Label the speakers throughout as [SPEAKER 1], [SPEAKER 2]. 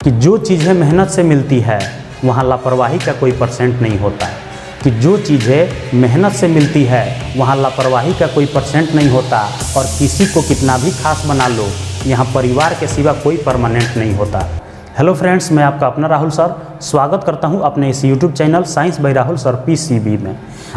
[SPEAKER 1] कि जो चीज़ें मेहनत से मिलती है वहाँ लापरवाही का कोई परसेंट नहीं होता है। कि जो चीज़ें मेहनत से मिलती है वहाँ लापरवाही का कोई परसेंट नहीं होता। और किसी को कितना भी खास बना लो, यहाँ परिवार के सिवा कोई परमानेंट नहीं होता। हेलो फ्रेंड्स, मैं आपका अपना राहुल सर स्वागत करता हूं अपने इस YouTube channel science by Rahul sir PCB में।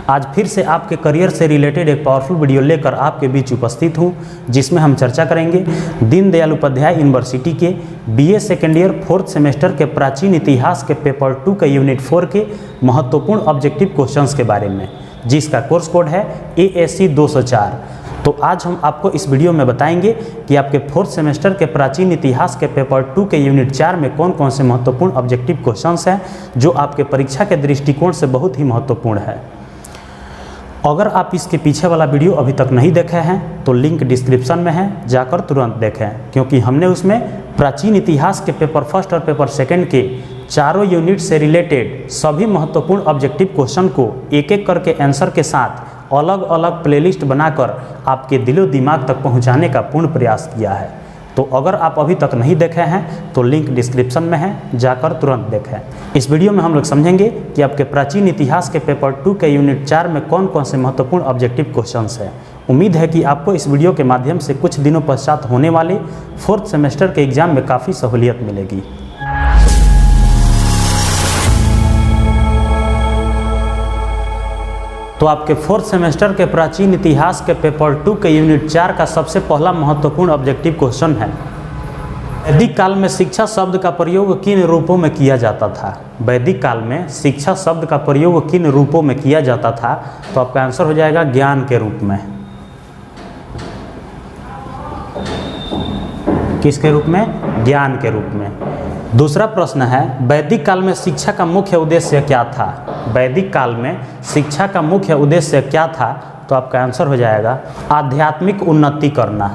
[SPEAKER 1] आज फिर से आपके करियर से रिलेटेड एक पावरफुल वीडियो लेकर आपके बीच उपस्थित हूं, जिसमें हम चर्चा करेंगे दीनदयाल उपाध्याय यूनिवर्सिटी के BA second year 4th semester के प्राचीन इतिहास के पेपर 2 के यूनिट 4 के महत्वपूर्ण ऑब्जेक्टिव क्वेश्चंस के बारे में, जिसका कोर्स कोड है ASC 204। तो आज हम आपको इस वीडियो में बताएंगे कि आपके 4th सेमेस्टर के प्राचीन इतिहास के पेपर 2 के यूनिट 4 में कौन कौन से महत्वपूर्ण ऑब्जेक्टिव क्वेश्चंस हैं जो आपके परीक्षा के दृष्टिकोण से बहुत ही महत्वपूर्ण है। अगर आप इसके पीछे वाला वीडियो अभी तक नहीं देखे हैं तो लिंक डिस्क्रिप्शन में है, जाकर तुरंत देखें, क्योंकि हमने उसमें प्राचीन इतिहास के पेपर 1 और पेपर 2 के चारों यूनिट से रिलेटेड सभी महत्वपूर्ण ऑब्जेक्टिव क्वेश्चन को एक एक करके आंसर के साथ अलग अलग प्लेलिस्ट बनाकर आपके दिलो दिमाग तक पहुंचाने का पूर्ण प्रयास किया है। तो अगर आप अभी तक नहीं देखे हैं तो लिंक डिस्क्रिप्शन में है, जाकर तुरंत देखें। इस वीडियो में हम लोग समझेंगे कि आपके प्राचीन इतिहास के पेपर 2 के यूनिट 4 में कौन कौन से महत्वपूर्ण ऑब्जेक्टिव क्वेश्चंस हैं। उम्मीद है कि आपको इस वीडियो के माध्यम से कुछ दिनों पश्चात होने वाले 4th सेमेस्टर के एग्जाम में काफ़ी सहूलियत मिलेगी। तो आपके 4th सेमेस्टर के प्राचीन इतिहास के पेपर 2 के यूनिट 4 का सबसे पहला महत्वपूर्ण ऑब्जेक्टिव क्वेश्चन है, वैदिक काल में शिक्षा शब्द का प्रयोग किन रूपों में किया जाता था। वैदिक काल में शिक्षा शब्द का प्रयोग किन रूपों में किया जाता था। तो आपका आंसर हो जाएगा ज्ञान के रूप में। किसके रूप में? ज्ञान के रूप में। दूसरा प्रश्न है, वैदिक काल में शिक्षा का मुख्य उद्देश्य क्या था। वैदिक काल में शिक्षा का मुख्य उद्देश्य क्या था। तो आपका आंसर हो जाएगा आध्यात्मिक उन्नति करना।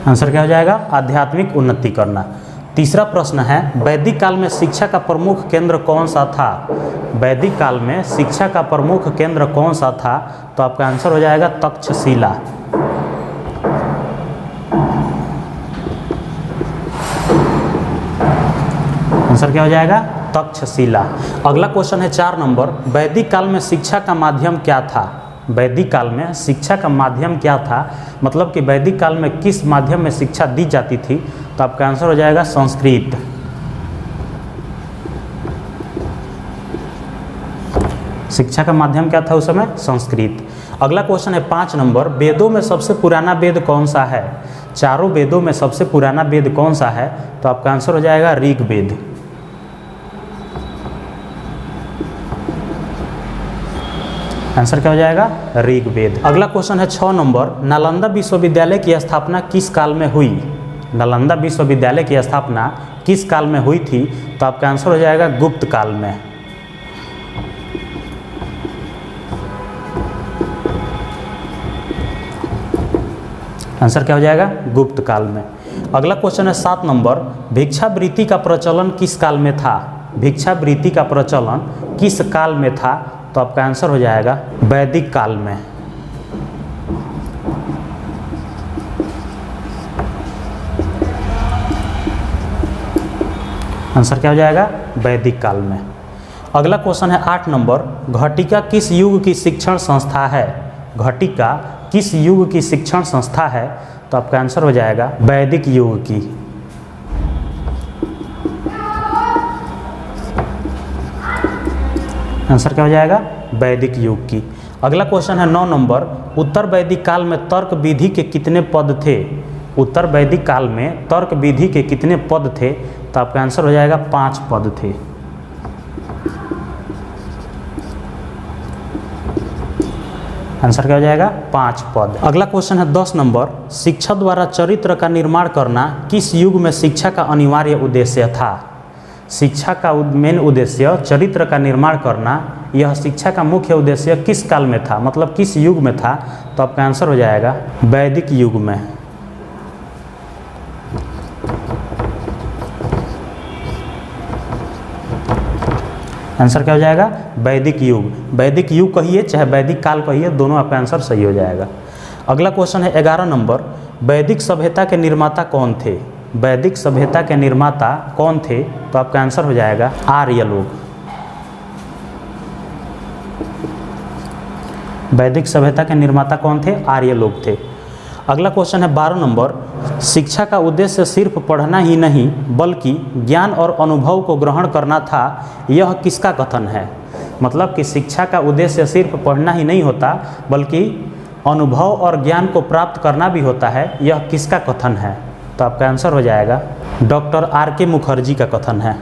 [SPEAKER 1] आंसर क्या हो जाएगा? आध्यात्मिक उन्नति करना। तीसरा प्रश्न है, वैदिक काल में शिक्षा का प्रमुख केंद्र कौन सा था। वैदिक काल में शिक्षा का प्रमुख केंद्र कौन सा था। तो आपका आंसर हो जाएगा तक्षशिला। आंसर क्या हो जाएगा? तक्षशिला। अगला क्वेश्चन है 4 नंबर, वैदिक काल में शिक्षा का माध्यम क्या था। वैदिक काल में शिक्षा का माध्यम क्या था, मतलब कि वैदिक काल में किस माध्यम में शिक्षा दी जाती थी। तो आपका आंसर हो जाएगा संस्कृत। शिक्षा का माध्यम क्या था उस समय? संस्कृत। अगला क्वेश्चन है 5 नंबर, वेदों में सबसे पुराना वेद कौन सा है। चारों वेदों में सबसे पुराना वेद कौन सा है। तो आपका आंसर हो जाएगा ऋग्वेद। आंसर क्या हो जाएगा? ऋग्वेद। अगला क्वेश्चन है 6 नंबर, नालंदा विश्वविद्यालय की स्थापना किस काल में हुई। नालंदा विश्वविद्यालय की स्थापना किस काल में हुई थी। तो आपका आंसर हो जाएगा गुप्त काल में। आंसर क्या हो जाएगा? गुप्त काल में। अगला क्वेश्चन है 7 नंबर, भिक्षावृत्ति का प्रचलन किस काल में था। भिक्षावृत्ति का प्रचलन किस काल में था। तो आपका आंसर हो जाएगा वैदिक काल में। आंसर क्या हो जाएगा? वैदिक काल में। अगला क्वेश्चन है 8 नंबर, घटिका किस युग की शिक्षण संस्था है। घटिका किस युग की शिक्षण संस्था है। तो आपका आंसर हो जाएगा वैदिक युग की। आंसर क्या हो जाएगा? वैदिक युग की। अगला क्वेश्चन है 9 नंबर, उत्तर वैदिक काल में तर्क विधि के कितने पद थे। उत्तर वैदिक काल में तर्क विधि के कितने पद थे। तो आपका आंसर हो जाएगा 5 पद थे। आंसर क्या हो जाएगा? 5 पद। अगला क्वेश्चन है 10 नंबर, शिक्षा द्वारा चरित्र का निर्माण करना किस युग में शिक्षा का अनिवार्य उद्देश्य था। शिक्षा का मेन उद्देश्य चरित्र का निर्माण करना, यह शिक्षा का मुख्य उद्देश्य किस काल में था, मतलब किस युग में था। तो आपका आंसर हो जाएगा वैदिक युग में। आंसर क्या हो जाएगा? वैदिक युग। वैदिक युग कहिए चाहे वैदिक काल कहिए, दोनों आपका आंसर सही हो जाएगा। अगला क्वेश्चन है 11 नंबर, वैदिक सभ्यता के निर्माता कौन थे? वैदिक सभ्यता के निर्माता कौन थे? तो आपका आंसर हो जाएगा आर्य लोग। वैदिक सभ्यता के निर्माता कौन थे? आर्य लोग थे। अगला क्वेश्चन है 12 नंबर, शिक्षा का उद्देश्य सिर्फ पढ़ना ही नहीं बल्कि ज्ञान और अनुभव को ग्रहण करना था, यह किसका कथन है? मतलब कि शिक्षा का उद्देश्य सिर्फ पढ़ना ही नहीं होता बल्कि अनुभव और ज्ञान को प्राप्त करना भी होता है, यह किसका कथन है? तो आपका आंसर हो जाएगा डॉक्टर आर.के. मुखर्जी का कथन है।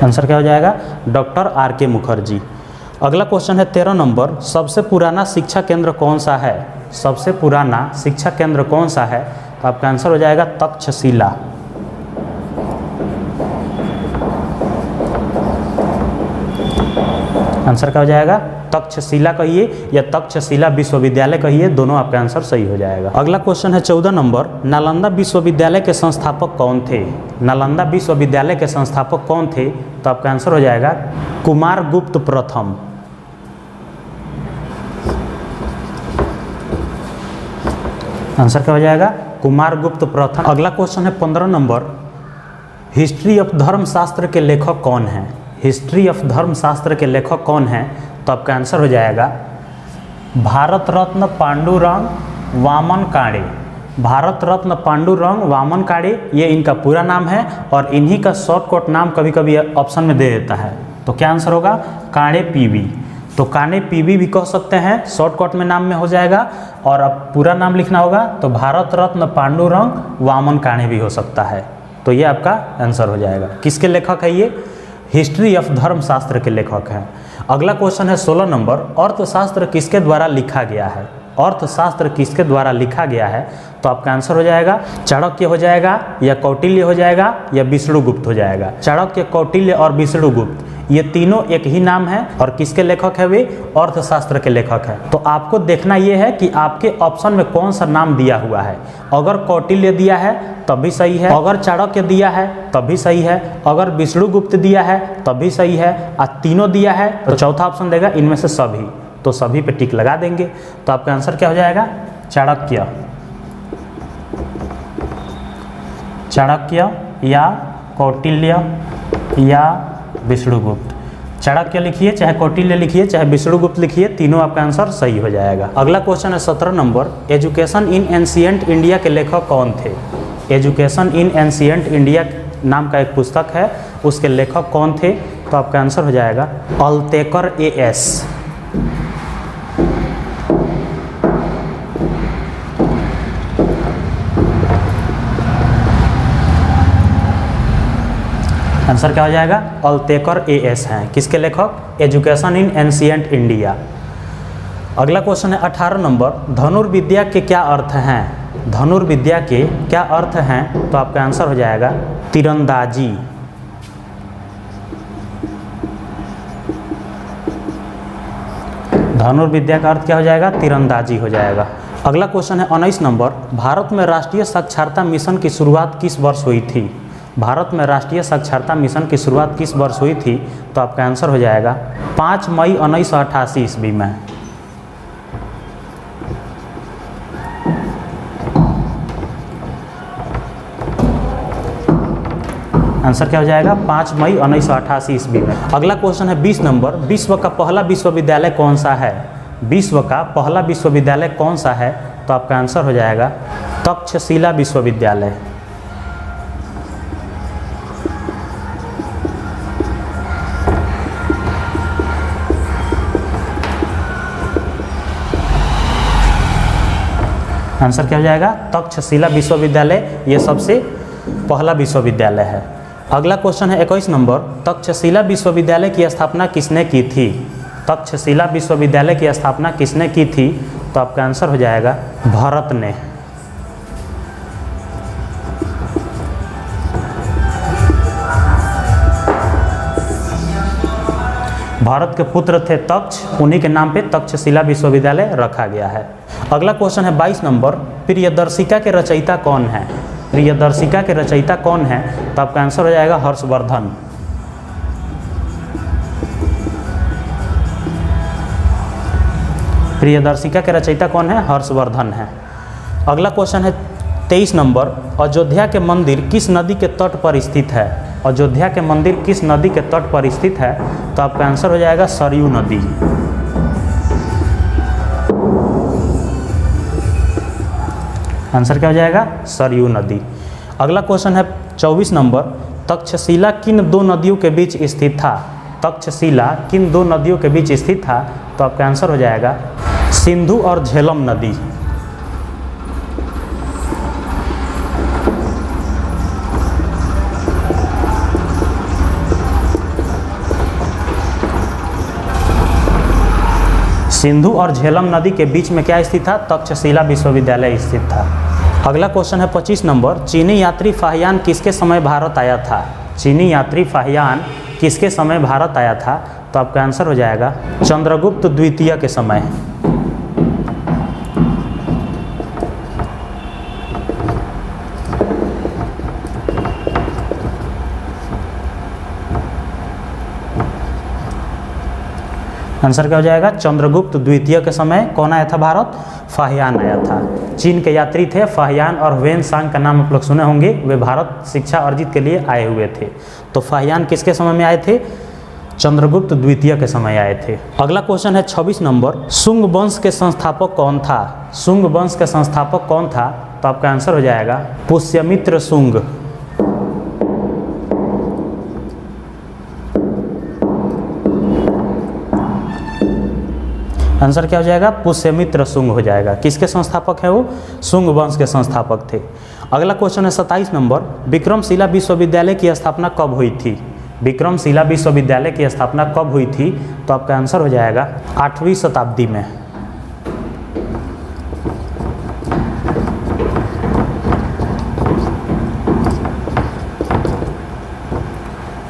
[SPEAKER 1] आंसर क्या हो जाएगा? Doctor R K. मुखर्जी। अगला क्वेश्चन है 13 नंबर, सबसे पुराना शिक्षा केंद्र कौन सा है? सबसे पुराना शिक्षा केंद्र कौन सा है? तो आपका आंसर हो जाएगा तक्षशिला। आंसर क्या हो जाएगा? तक्षशिला कहिए या तक्षशिला विश्वविद्यालय कहिए, दोनों आपका आंसर सही हो जाएगा। अगला क्वेश्चन है 14 नंबर, नालंदा विश्वविद्यालय के संस्थापक कौन थे? नालंदा विश्वविद्यालय के संस्थापक कौन थे? तो आपका आंसर हो जाएगा कुमारगुप्त प्रथम। आंसर क्या हो जाएगा? कुमारगुप्त प्रथम। अगला क्वेश्चन है 15 नंबर, हिस्ट्री ऑफ धर्मशास्त्र के लेखक कौन है? हिस्ट्री ऑफ धर्मशास्त्र के लेखक कौन है? तो आपका आंसर हो जाएगा भारत रत्न पांडुरंग वामन काणे। भारत रत्न पांडुरंग वामन काणे, ये इनका पूरा नाम है और इन्हीं का शॉर्टकट नाम कभी कभी ऑप्शन में दे देता है। तो क्या आंसर होगा? काणे पीवी। तो काणे पीवी भी कह सकते हैं, शॉर्टकट में नाम में हो जाएगा। और अब पूरा नाम लिखना होगा तो भारत रत्न पांडुरंग वामन काणे भी हो सकता है। तो ये आपका आंसर हो जाएगा। किसके लेखक है ये? हिस्ट्री ऑफ धर्मशास्त्र के लेखक हैं। अगला क्वेश्चन है 16 नंबर, अर्थशास्त्र किसके द्वारा लिखा गया है? अर्थशास्त्र किसके द्वारा लिखा गया है? तो आपका आंसर हो जाएगा चाणक्य हो जाएगा या कौटिल्य हो जाएगा या विष्णुगुप्त हो जाएगा। चाणक्य, कौटिल्य और विष्णुगुप्त, ये तीनों एक ही नाम है और किसके लेखक है? वे अर्थशास्त्र के लेखक हैं। तो आपको देखना ये है कि आपके ऑप्शन में कौन सा नाम दिया हुआ है। अगर कौटिल्य दिया है तब भी सही है, अगर चाणक्य दिया है तब भी सही है, अगर विष्णुगुप्त दिया है तब भी सही है, और तीनों दिया है तो चौथा ऑप्शन देगा इनमें से सभी। तो सभी पे टिक लगा देंगे। तो आपका आंसर क्या हो जाएगा? चाणक्य। चाणक्य या कौटिल्य या विष्णुगुप्त। चाणक्य लिखिए चाहे कौटिल्य लिखिए चाहे विष्णुगुप्त लिखिए, तीनों आपका आंसर सही हो जाएगा। अगला क्वेश्चन है 17 number, education in ancient India के लेखक कौन थे? एजुकेशन इन एंशिएंट इंडिया नाम का एक पुस्तक है, उसके लेखक कौन थे? तो आपका आंसर हो जाएगा अल्तेकर A.S. आंसर क्या हो जाएगा? अल्तेकर A.S. हैं। किसके लेखक? Education in ancient India. अगला क्वेश्चन है 18 नंबर, धनुर्विद्या के क्या अर्थ हैं? धनुर्विद्या के क्या अर्थ हैं? तो आपका आंसर हो जाएगा तीरंदाजी। धनुर्विद्या का अर्थ क्या हो जाएगा? तीरंदाजी हो जाएगा। अगला क्वेश्चन है 19 नंबर, भारत में राष्ट्रीय साक्षरता मिशन की शुरुआत किस वर्ष हुई थी? भारत में राष्ट्रीय साक्षरता मिशन की शुरुआत किस वर्ष हुई थी? तो आपका आंसर हो जाएगा 5 मई 1988 ईस्वी में। आंसर क्या हो जाएगा? 5 मई 1988 ईस्वी में। अगला क्वेश्चन है 20 नंबर, विश्व का पहला विश्वविद्यालय कौन सा है? विश्व का पहला विश्वविद्यालय कौन सा है? तो आपका आंसर हो जाएगा तक्षशिला विश्वविद्यालय। आंसर क्या हो जाएगा? तक्षशिला विश्वविद्यालय, ये सबसे पहला विश्वविद्यालय है। अगला क्वेश्चन है 21 नंबर, तक्षशिला विश्वविद्यालय की स्थापना किसने की थी? तक्षशिला विश्वविद्यालय की स्थापना किसने की थी? तो आपका आंसर हो जाएगा भरत ने। भरत के पुत्र थे तक्ष, उन्हीं के नाम पे तक्षशिला विश्वविद्यालय रखा गया है। अगला क्वेश्चन है 22 नंबर, प्रियदर्शिका के रचयिता कौन है? प्रियदर्शिका के रचयिता कौन है? तो आपका आंसर हो जाएगा हर्षवर्धन। प्रियदर्शिका के रचयिता कौन है? हर्षवर्धन है। अगला क्वेश्चन है 23 नंबर, अयोध्या के मंदिर किस नदी के तट पर स्थित है? अयोध्या के मंदिर किस नदी के तट पर स्थित है? तो आपका आंसर हो जाएगा सरयू नदी। आंसर क्या हो जाएगा? सरयू नदी। अगला क्वेश्चन है 24 नंबर, तक्षशिला किन दो नदियों के बीच स्थित था? तक्षशिला किन दो नदियों के बीच स्थित था? तो आपका आंसर हो जाएगा सिंधु और झेलम नदी। सिंधु और झेलम नदी के बीच में क्या स्थित था? तक्षशिला विश्वविद्यालय स्थित था। अगला क्वेश्चन है 25 नंबर, चीनी यात्री फाहियान किसके समय भारत आया था? चीनी यात्री फाहियान किसके समय भारत आया था? तो आपका आंसर हो जाएगा चंद्रगुप्त द्वितीय के समय। आंसर क्या हो जाएगा? चंद्रगुप्त द्वितीय के समय कौन आया था भारत? फाहियान आया था। चीन के यात्री थे फाहियान और वेन सांग का नाम आप लोग सुने होंगे, वे भारत शिक्षा अर्जित के लिए आए हुए थे। तो फाहियान किसके समय में आए थे? चंद्रगुप्त द्वितीय के समय आए थे। अगला क्वेश्चन है 26 नंबर, शुंग वंश के संस्थापक कौन था? शुंग वंश के संस्थापक कौन था? तो आपका आंसर हो जाएगा पुष्यमित्र शुंग। आंसर क्या हो जाएगा? पुष्यमित्र शुंग हो जाएगा। किसके संस्थापक है वो? शुंग वंश के संस्थापक थे। अगला क्वेश्चन है 27 नंबर, विक्रमशिला विश्वविद्यालय की स्थापना कब हुई थी? विक्रमशिला विश्वविद्यालय की स्थापना कब हुई थी? तो आपका आंसर हो जाएगा 8वीं शताब्दी में।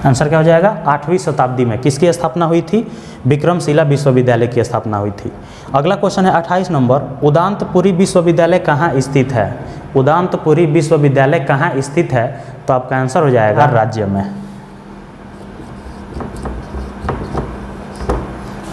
[SPEAKER 1] आंसर क्या हो जाएगा? 8वीं शताब्दी में किसकी स्थापना हुई थी? विक्रमशिला विश्वविद्यालय की स्थापना हुई थी। अगला क्वेश्चन है 28 नंबर, उदांतपुरी विश्वविद्यालय कहाँ स्थित है? उदांतपुरी विश्वविद्यालय कहाँ स्थित है? तो आपका आंसर हो जाएगा राज्य में।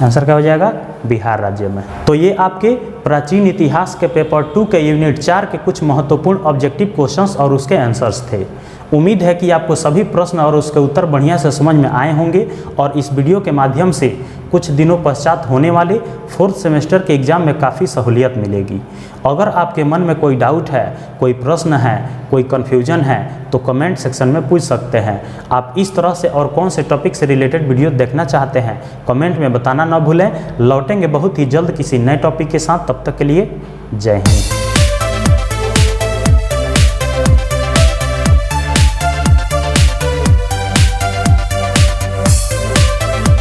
[SPEAKER 1] आंसर क्या हो जाएगा? बिहार राज्य में। तो ये आपके प्राचीन इतिहास के पेपर 2 के यूनिट 4 के कुछ महत्वपूर्ण ऑब्जेक्टिव क्वेश्चंस और उसके आंसर्स थे। उम्मीद है कि आपको सभी प्रश्न और उसके उत्तर बढ़िया से समझ में आए होंगे और इस वीडियो के माध्यम से कुछ दिनों पश्चात होने वाले 4th सेमेस्टर के एग्ज़ाम में काफ़ी सहूलियत मिलेगी। अगर आपके मन में कोई डाउट है, कोई प्रश्न है, कोई कन्फ्यूजन है तो कमेंट सेक्शन में पूछ सकते हैं। आप इस तरह से और कौन से टॉपिक से रिलेटेड वीडियो देखना चाहते हैं कमेंट में बताना ना भूलें। लौटेंगे बहुत ही जल्द किसी नए टॉपिक के साथ, तब तक के लिए जय हिंद।